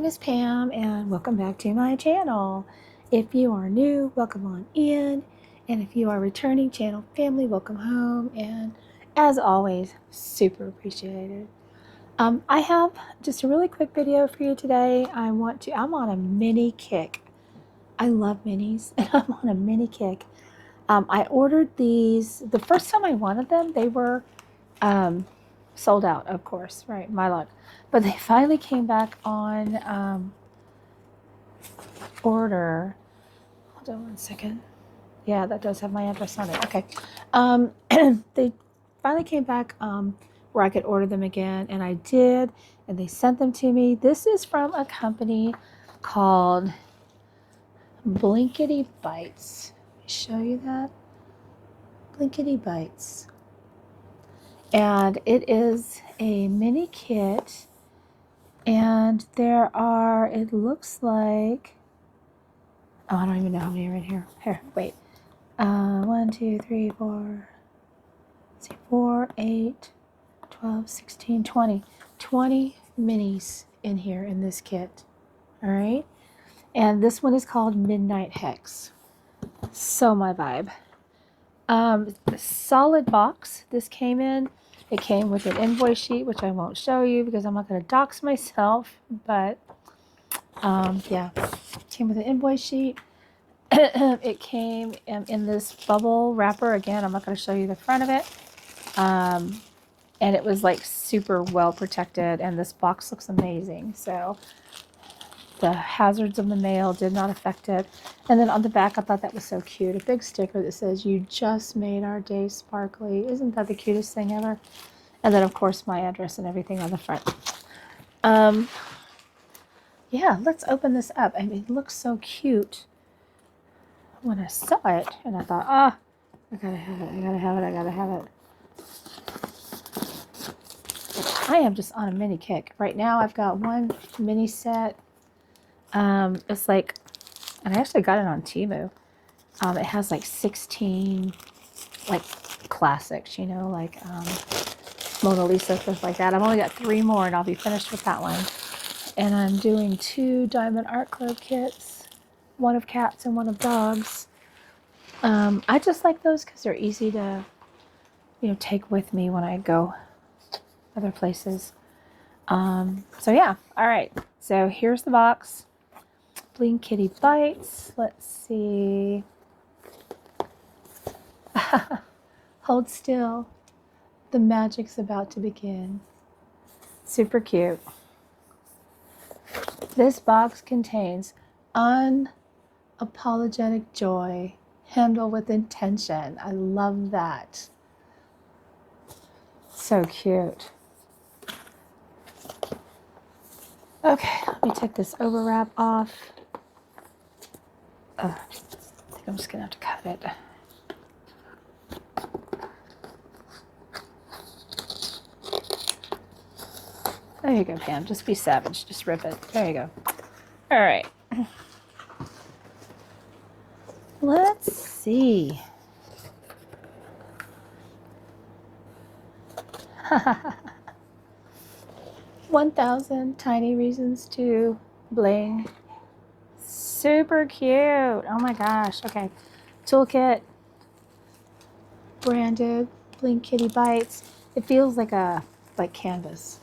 name is Pam and welcome back to my channel. If you are new, welcome on in, and if you are returning channel family, welcome home, and as always, super appreciated. I have just a really quick video for you today. I'm on a mini kick. I love minis and I'm on a mini kick. I ordered these, the first time I wanted them, they were sold out, of course, right? My luck. But they finally came back on order. Hold on one second. Yeah, that does have my address on it. Okay. They finally came back where I could order them again, and I did, and they sent them to me. This is from a company called Blingkitybites. Let me show you that. Blingkitybites. And it is a mini kit, and there are, it looks like, oh, I don't even know how many are in here. Here, wait. 1, 2, 3, 4, let's see, 4, 8, 12, 16, 20. 20 minis in here in this kit. All right. And this one is called Midnight Hex. So my vibe. Solid box this came in. It came with an invoice sheet, which I won't show you because I'm not going to dox myself. But yeah, it came with an invoice sheet. It came in this bubble wrapper. Again, I'm not going to show you the front of it. And it was like super well protected, and this box looks amazing. So the hazards of the mail did not affect it. And then on the back, I thought that was so cute. A big sticker that says, "You just made our day sparkly." Isn't that the cutest thing ever? And then, of course, my address and everything on the front. Yeah, let's open this up. I mean, it looks so cute. When I saw it, and I thought, I gotta have it, I gotta have it, I gotta have it. I am just on a mini kick. Right now, I've got one mini set. It's like, and I actually got it on Temu. It has like 16 like classics, you know, like Mona Lisa, stuff like that. I've only got 3 more and I'll be finished with that one. And I'm doing 2 Diamond Art Club kits, one of cats and one of dogs. I just like those because they're easy to, you know, take with me when I go other places. So yeah, all right. So here's the box. Blingkitybites. Let's see. Hold still. The magic's about to begin. Super cute. This box contains unapologetic joy, handled with intention. I love that. So cute. Okay, let me take this overwrap off. I think I'm just gonna have to cut it. There you go, Pam. Just be savage. Just rip it. There you go. All right. Let's see. 1,000 tiny reasons to bling. Super cute. Oh my gosh. Okay. Toolkit. Branded. Blingkitybites. It feels like canvas.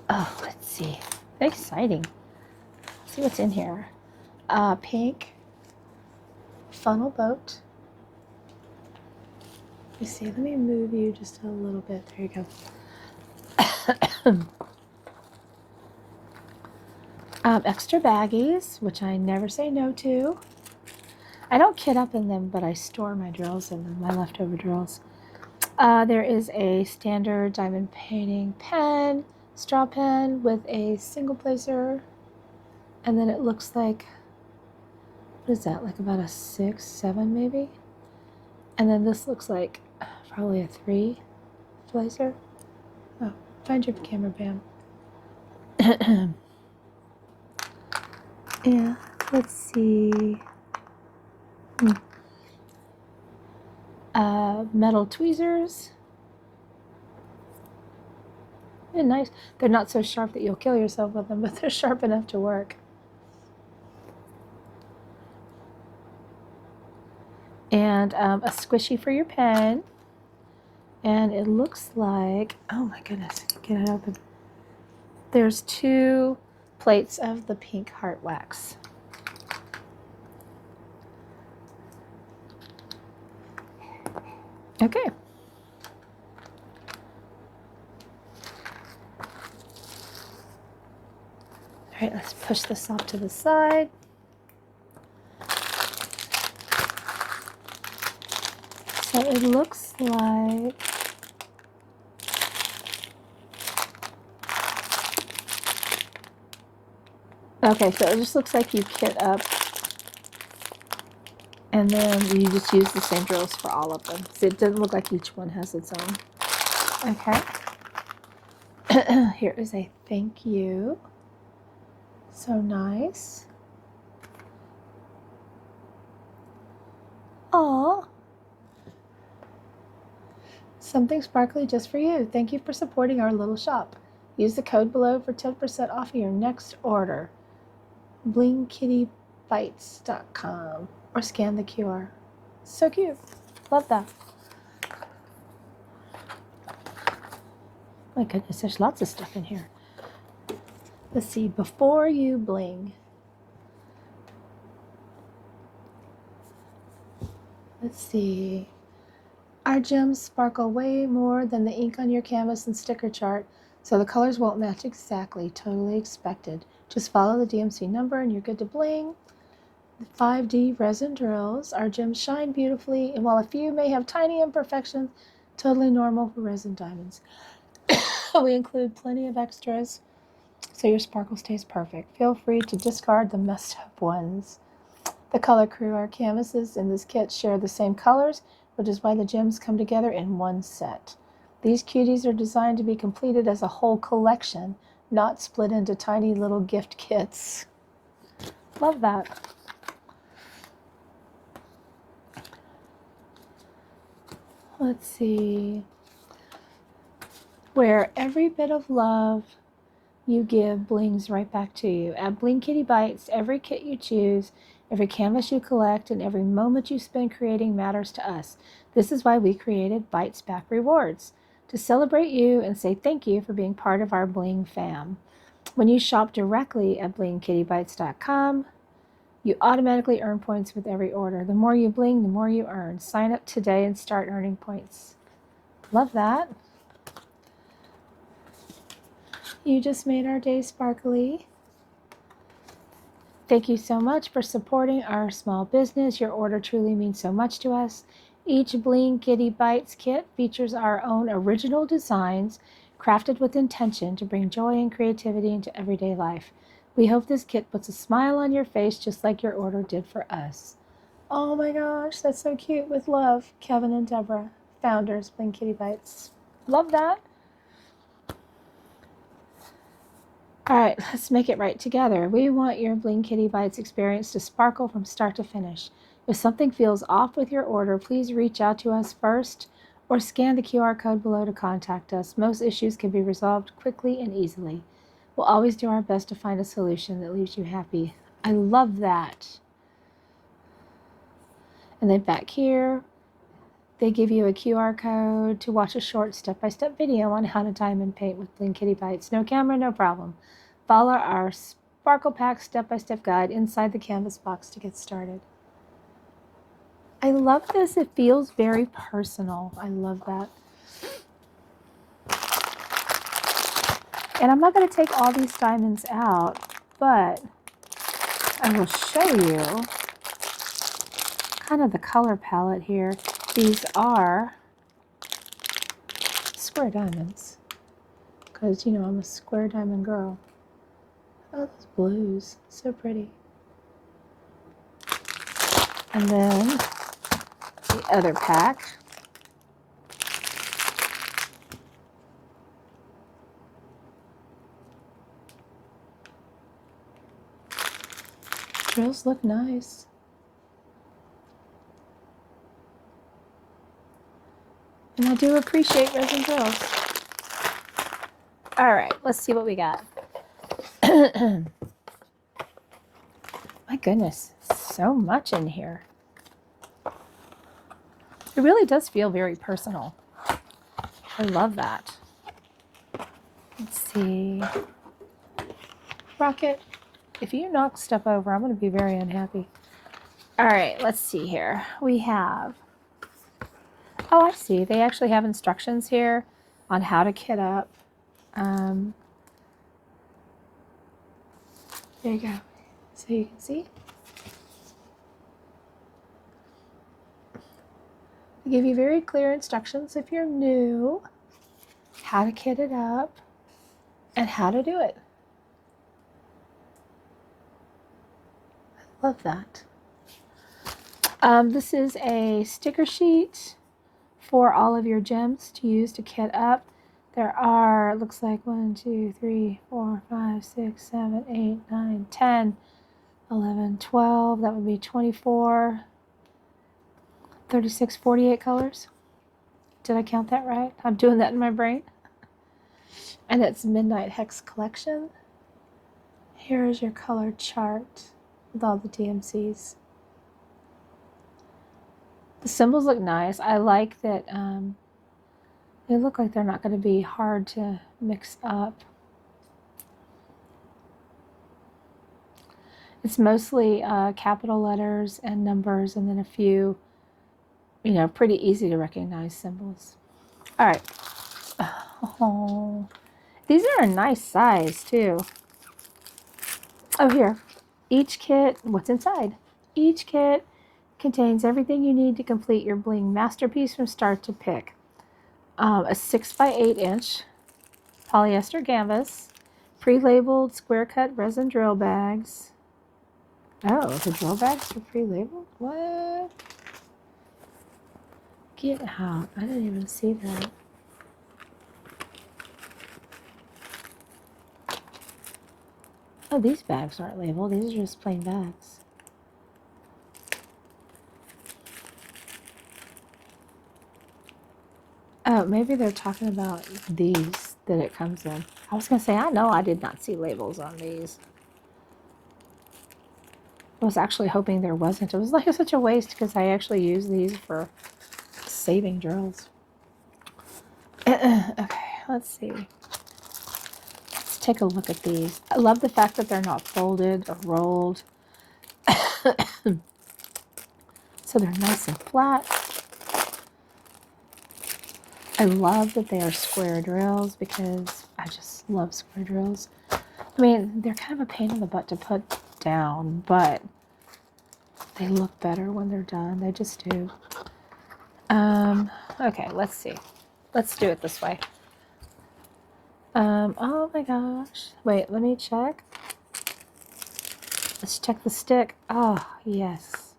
Oh, let's see. Exciting. Let's see what's in here. Pink funnel boat. You see, let me move you just a little bit. There you go. Extra baggies, which I never say no to. I don't kit up in them, but I store my drills in them, my leftover drills. There is a standard diamond painting pen, straw pen with a single placer. And then it looks like, what is that, like about a 6, 7 maybe? And then this looks like probably a 3 placer. Oh, find your camera, Pam. Yeah, let's see. Metal tweezers. And nice. They're not so sharp that you'll kill yourself with them, but they're sharp enough to work. And a squishy for your pen. And it looks like, oh my goodness, get it open. There's 2 plates of the pink heart wax. Okay. All right, let's push this off to the side. So it looks like okay, so it just looks like you kit up and then you just use the same drills for all of them. So it doesn't look like each one has its own. Okay. Here is a thank you. So nice. Aw. Something sparkly just for you. Thank you for supporting our little shop. Use the code below for 10% off of your next order. Blingkitybites.com or scan the QR. So cute. Love that. My goodness, there's lots of stuff in here. Let's see. Before you bling. Let's see. Our gems sparkle way more than the ink on your canvas and sticker chart, so the colors won't match exactly. Totally expected. Just follow the DMC number and you're good to bling. The 5D resin drills. Our gems shine beautifully, and while a few may have tiny imperfections, totally normal for resin diamonds. We include plenty of extras, so your sparkle stays perfect. Feel free to discard the messed up ones. The color crew, our canvases in this kit share the same colors, which is why the gems come together in one set. These cuties are designed to be completed as a whole collection, not split into tiny little gift kits. Love that. Let's see. Where every bit of love you give blings right back to you. At Blingkitybites, every kit you choose, every canvas you collect, and every moment you spend creating matters to us. This is why we created Bites Back Rewards, to celebrate you and say thank you for being part of our bling fam. When you shop directly at blingkitybites.com, you automatically earn points with every order. The more you bling, the more you earn. Sign up today and start earning points. Love that. You just made our day sparkly. Thank you so much for supporting our small business. Your order truly means so much to us. Each Blingkitybites kit features our own original designs, crafted with intention to bring joy and creativity into everyday life. We hope this kit puts a smile on your face just like your order did for us. Oh my gosh, that's so cute. With love, Kevin and Deborah, founders, Blingkitybites. Love that. All right, let's make it right together. We want your Blingkitybites experience to sparkle from start to finish. If something feels off with your order, please reach out to us first or scan the QR code below to contact us. Most issues can be resolved quickly and easily. We'll always do our best to find a solution that leaves you happy. I love that. And then back here, they give you a QR code to watch a short step-by-step video on how to diamond paint with Blingkitybites. No camera, no problem. Follow our Sparkle Pack step-by-step guide inside the canvas box to get started. I love this. It feels very personal. I love that. And I'm not going to take all these diamonds out, but I will show you kind of the color palette here. These are square diamonds because, you know, I'm a square diamond girl. Oh, those blues. So pretty. And then the other pack. Drills look nice. And I do appreciate resin drills. All right, let's see what we got. My goodness, so much in here. It really does feel very personal. I love that. Let's see. Rocket, if you knock stuff over, I'm going to be very unhappy. All right, let's see here. We have, oh, I see. They actually have instructions here on how to kit up. There you go. So you can see. They give you very clear instructions if you're new, how to kit it up, and how to do it. I love that. This is a sticker sheet for all of your gems to use to kit up. There are, looks like 1, 2, 3, 4, 5, 6, 7, 8, 9, 10, 11, 12. That would be 24, 36, 48 colors. Did I count that right? I'm doing that in my brain. And it's Midnight Hex Collection. Here is your color chart with all the DMCs. The symbols look nice. I like that they look like they're not going to be hard to mix up. It's mostly capital letters and numbers, and then a few, you know, pretty easy to recognize symbols. All right. Oh, these are a nice size too. Oh, here. Each kit, what's inside? Each kit contains everything you need to complete your bling masterpiece from start to pick. A 6 by 8 inch polyester canvas, pre-labeled square cut resin drill bags. Oh, the drill bags are pre-labeled? What? Get out. I didn't even see that. Oh, these bags aren't labeled. These are just plain bags. Oh, maybe they're talking about these that it comes in. I was going to say, I know I did not see labels on these. I was actually hoping there wasn't. It was like such a waste because I actually use these for saving drills. Okay, let's see. Let's take a look at these. I love the fact that they're not folded or rolled. So they're nice and flat. I love that they are square drills because I just love square drills. I mean, they're kind of a pain in the butt to put down, but they look better when they're done. They just do. Okay, let's see. Let's do it this way. Oh my gosh. Wait, let me check. Let's check the stick. Oh, yes.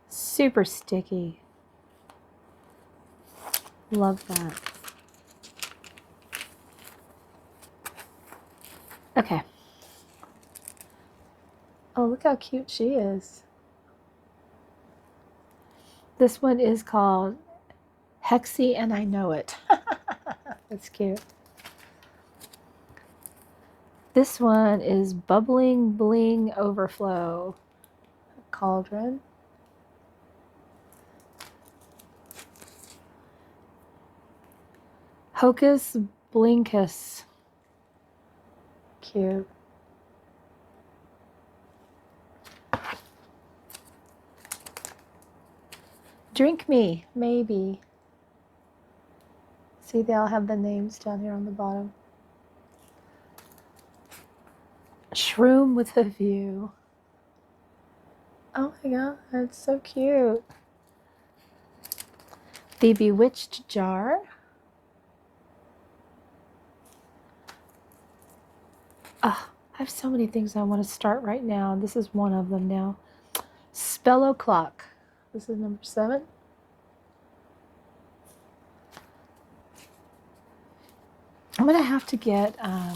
Super sticky. Love that. Okay. Oh, look how cute she is. This one is called Hexy and I Know It. That's cute. This one is Bubbling Bling Overflow Cauldron. Hocus Blinkus. Cute. Drink Me, maybe. See, they all have the names down here on the bottom. Shroom with a View. Oh my god, it's so cute. The Bewitched Jar. Oh, I have so many things I want to start right now. This is one of them now. Spello Clock. This is number 7. I'm going to have to get, I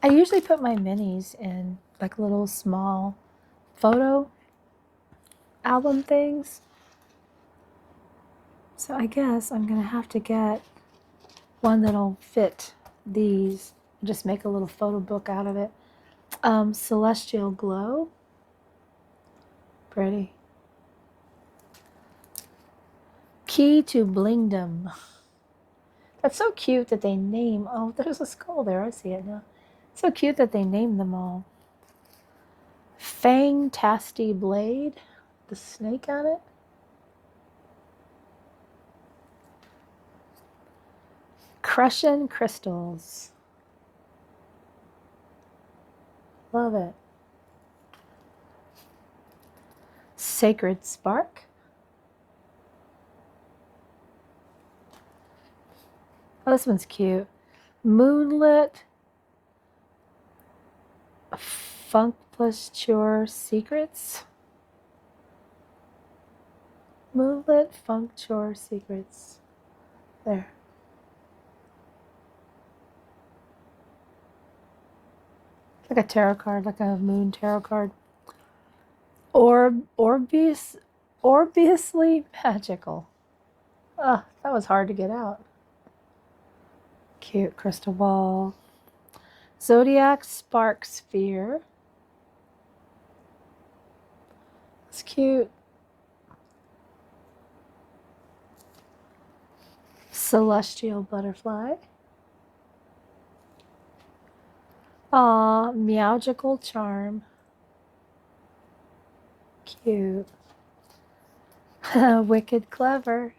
usually put my minis in like little small photo album things. So I guess I'm going to have to get one that'll fit these Just make a little photo book out of it. Celestial Glow. Pretty. Key to Blingdom. That's so cute that they name. Oh, there's a skull there. I see it now. So cute that they name them all. Fang-tasty Blade. The snake on it. Crushing Crystals. Love it. Sacred Spark. Oh, this one's cute. Moonlit Functure Secrets. Moonlit Functure Secrets. There. Like a tarot card, like a moon tarot card. Obviously Magical. Oh, that was hard to get out. Cute crystal ball. Zodiac Spark Sphere. It's cute. Celestial Butterfly. Aw, Meowgical Charm. Cute. Wicked Clever.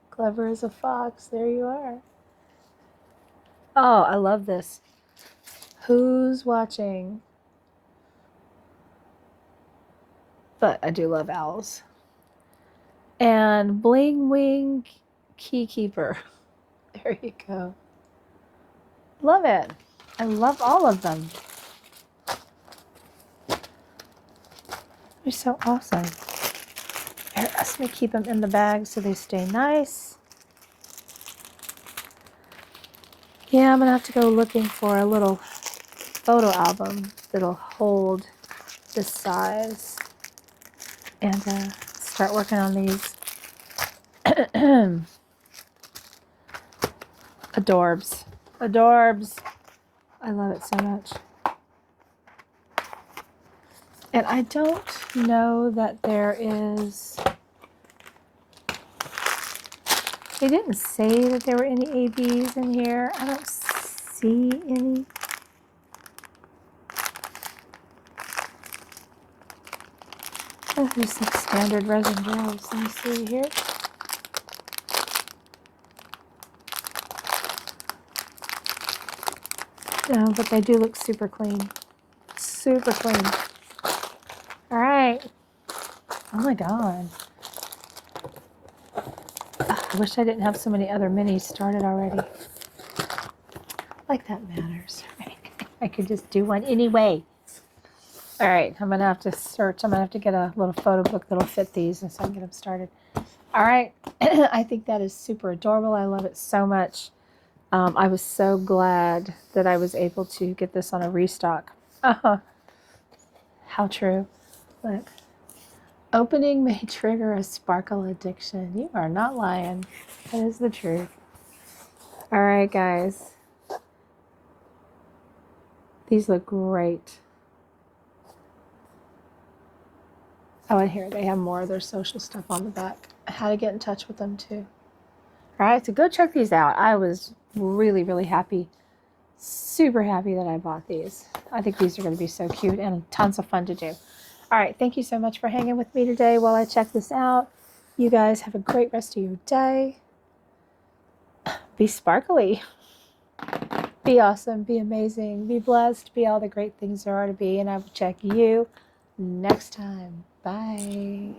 Clever as a fox. There you are. Oh, I love this. Who's watching? But I do love owls. And Bling Wing Keykeeper. There you go. Love it. I love all of them. They're so awesome. Here, let me keep them in the bag so they stay nice. Yeah, I'm going to have to go looking for a little photo album that'll hold this size. And start working on these. Adorbs. Adorbs. I love it so much. And I don't know that there is... They didn't say that there were any ABs in here. I don't see any. Oh, there's some standard resin gels. Let me see here. No, but they do look super clean. Super clean. All right. Oh my God. I wish I didn't have so many other minis started already. Like that matters. I could just do one anyway. All right, I'm going to have to search. I'm going to have to get a little photo book that'll fit these and so I can get them started. All right. I think that is super adorable. I love it so much. I was so glad that I was able to get this on a restock. How true. Look. Opening may trigger a sparkle addiction. You are not lying. That is the truth. All right, guys. These look great. Oh, and here they have more of their social stuff on the back. How to get in touch with them too. All right, so go check these out. I was really, really happy. Super happy that I bought these. I think these are going to be so cute and tons of fun to do. All right, thank you so much for hanging with me today while I check this out. You guys have a great rest of your day. Be sparkly. Be awesome. Be amazing. Be blessed. Be all the great things there are to be. And I will check you next time. Bye.